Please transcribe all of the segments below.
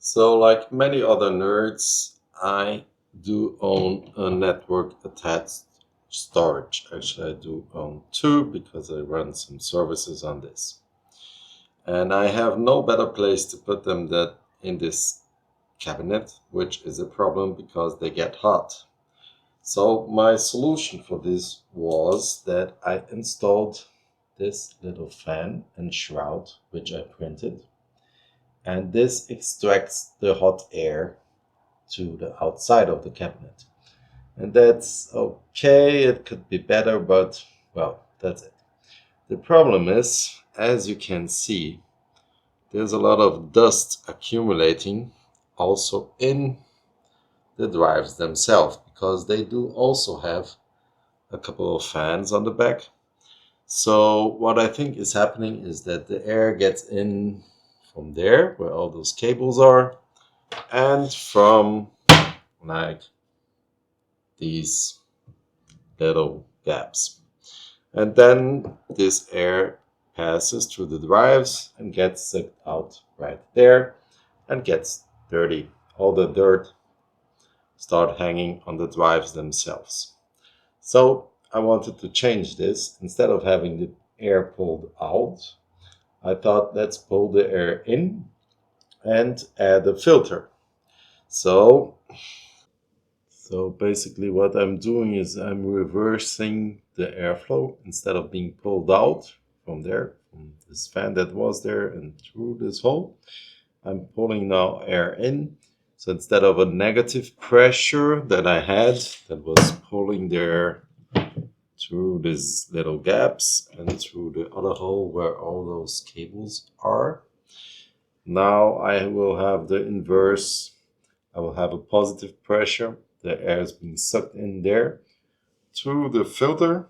So, like many other nerds, I do own a network attached storage. Actually, I do own two because I run some services on this. And I have no better place to put them than in this cabinet, which is a problem because they get hot. So, my solution for this was that I installed this little fan and shroud, which I printed, and this extracts the hot air to the outside of the cabinet. And that's okay, it could be better, but well, that's it. The problem is, as you can see, there's a lot of dust accumulating also in the drives themselves because they do also have a couple of fans on the back. So, what I think is happening is that the air gets in from there where all those cables are and from like these little gaps. And then this air passes through the drives and gets sucked out right there and gets dirty. All the dirt start hanging on the drives themselves. So I wanted to change this. Instead of having the air pulled out, I thought let's pull the air in and add a filter. So So basically what I'm doing is I'm reversing the airflow instead of being pulled out from there, from this fan that was there and through this hole. I'm pulling now air in. So instead of a negative pressure that I had that was pulling the air through these little gaps and through the other hole where all those cables are, now I will have the inverse. I will have a positive pressure. The air is being sucked in there through the filter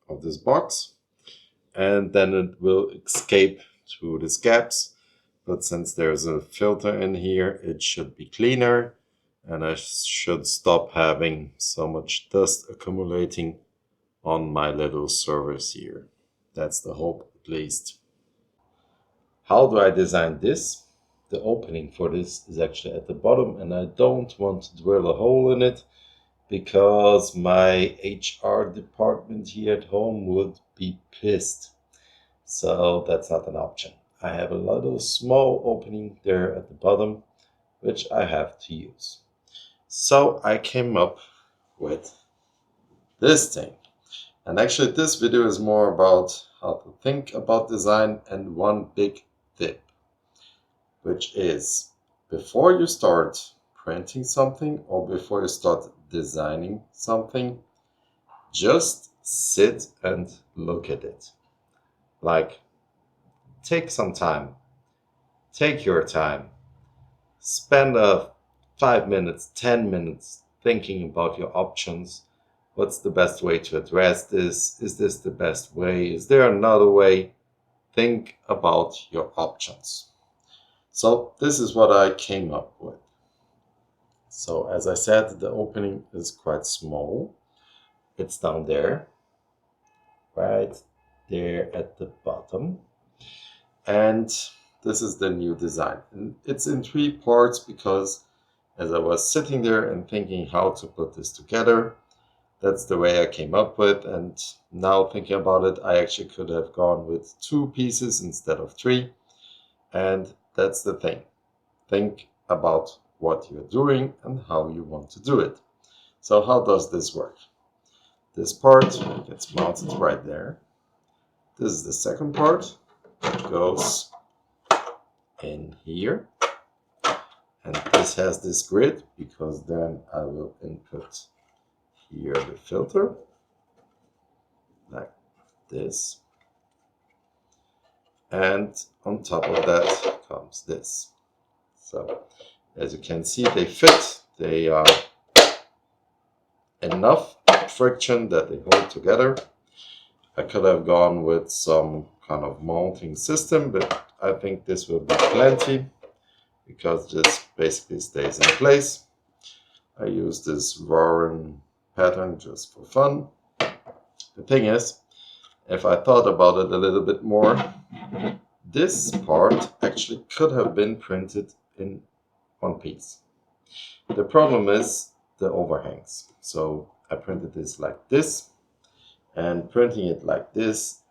of this box, and then it will escape through these gaps. But since there's a filter in here, it should be cleaner, and I should stop having so much dust accumulating on my little surface here. That's the hope, at least. How do I design this? The opening for this is actually at the bottom, and I don't want to drill a hole in it because my HR department here at home would be pissed. So that's not an option. I have a little small opening there at the bottom, which I have to use. So I came up with this thing. And actually, this video is more about how to think about design and one big tip, which is before you start printing something or before you start designing something, just sit and look at it. Like, take some time, take your time, spend 5 minutes, 10 minutes thinking about your options. What's the best way to address this? Is this the best way? Is there another way? Think about your options. So this is what I came up with. So as I said, the opening is quite small. It's down there, right there at the bottom. And this is the new design. And it's in three parts because as I was sitting there and thinking how to put this together, that's the way I came up with. And now thinking about it, I actually could have gone with two pieces instead of three. And that's the thing. Think about what you're doing and how you want to do it. So how does this work? This part gets mounted right there. This is the second part. It goes in here. And this has this grid because then I will input here the filter like this. And on top of that comes this. So as you can see, they fit. They are enough friction that they hold together. I could have gone with some kind of mounting system, but I think this will be plenty because this basically stays in place. I use this Warren pattern just for fun. The thing is, if I thought about it a little bit more, this part actually could have been printed in one piece. The problem is the overhangs. So I printed this like this, and printing it like this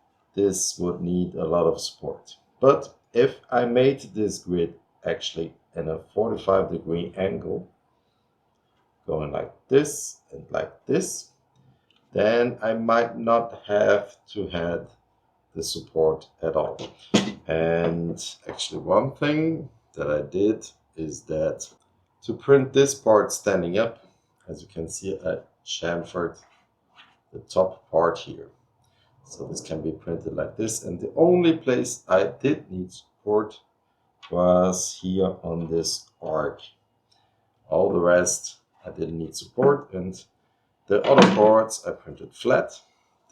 would need a lot of support. But if I made this grid actually in a 45-degree angle, going like this and like this, then I might not have to have the support at all. And actually one thing that I did is that to print this part standing up, as you can see, I chamfered the top part here. So this can be printed like this. And the only place I did need support was here on this arc. All the rest I didn't need support, and the other parts I printed flat.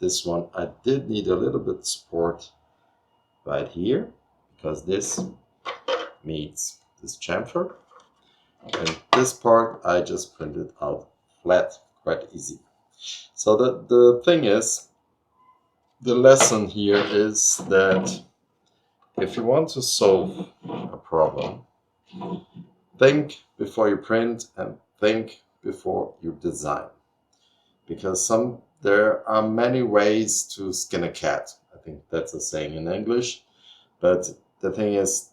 This one I did need a little bit support right here, because this meets this chamfer. And this part I just printed out flat, quite easy. So the thing is, the lesson here is that if you want to solve a problem, think before you print and think before you design. Because there are many ways to skin a cat. I think that's a saying in English. But the thing is,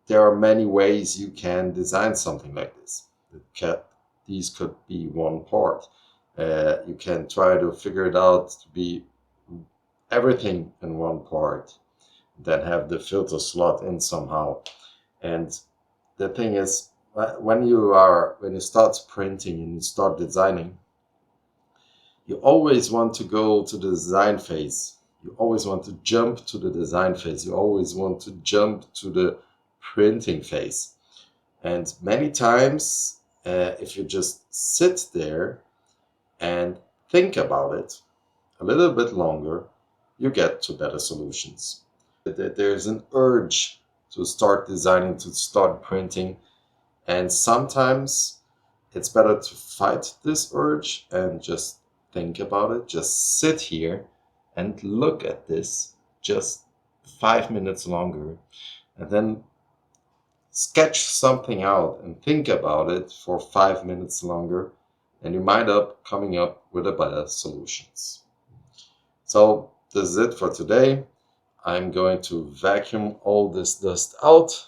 there are many ways you can design something like this. These could be one part. You can try to figure it out to be everything in one part, then have the filter slot in somehow. And the thing is, when you start printing and you start designing, you always want to go to the design phase. You always want to jump to the design phase. You always want to jump to the printing phase. And many times, if you just sit there and think about it a little bit longer, you get to better solutions. There's an urge to start designing, to start printing, and sometimes it's better to fight this urge and just think about it. Just sit here and look at this just 5 minutes longer, and then sketch something out and think about it for 5 minutes longer, and you might up coming up with a better solutions. So this is it for today. I'm going to vacuum all this dust out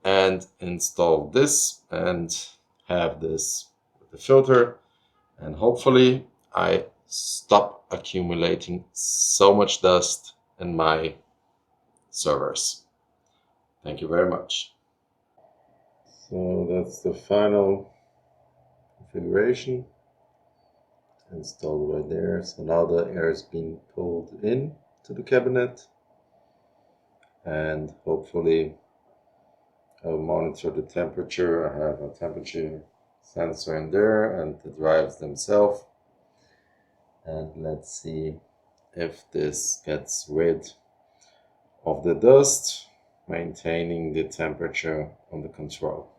and install this and have this with the filter, and hopefully I stop accumulating so much dust in my servers. Thank you very much. So that's the final configuration installed right there. So now the air is being pulled in to the cabinet, and hopefully I'll monitor the temperature. I have a temperature sensor in there and the drives themselves. And let's see if this gets rid of the dust, maintaining the temperature on the control.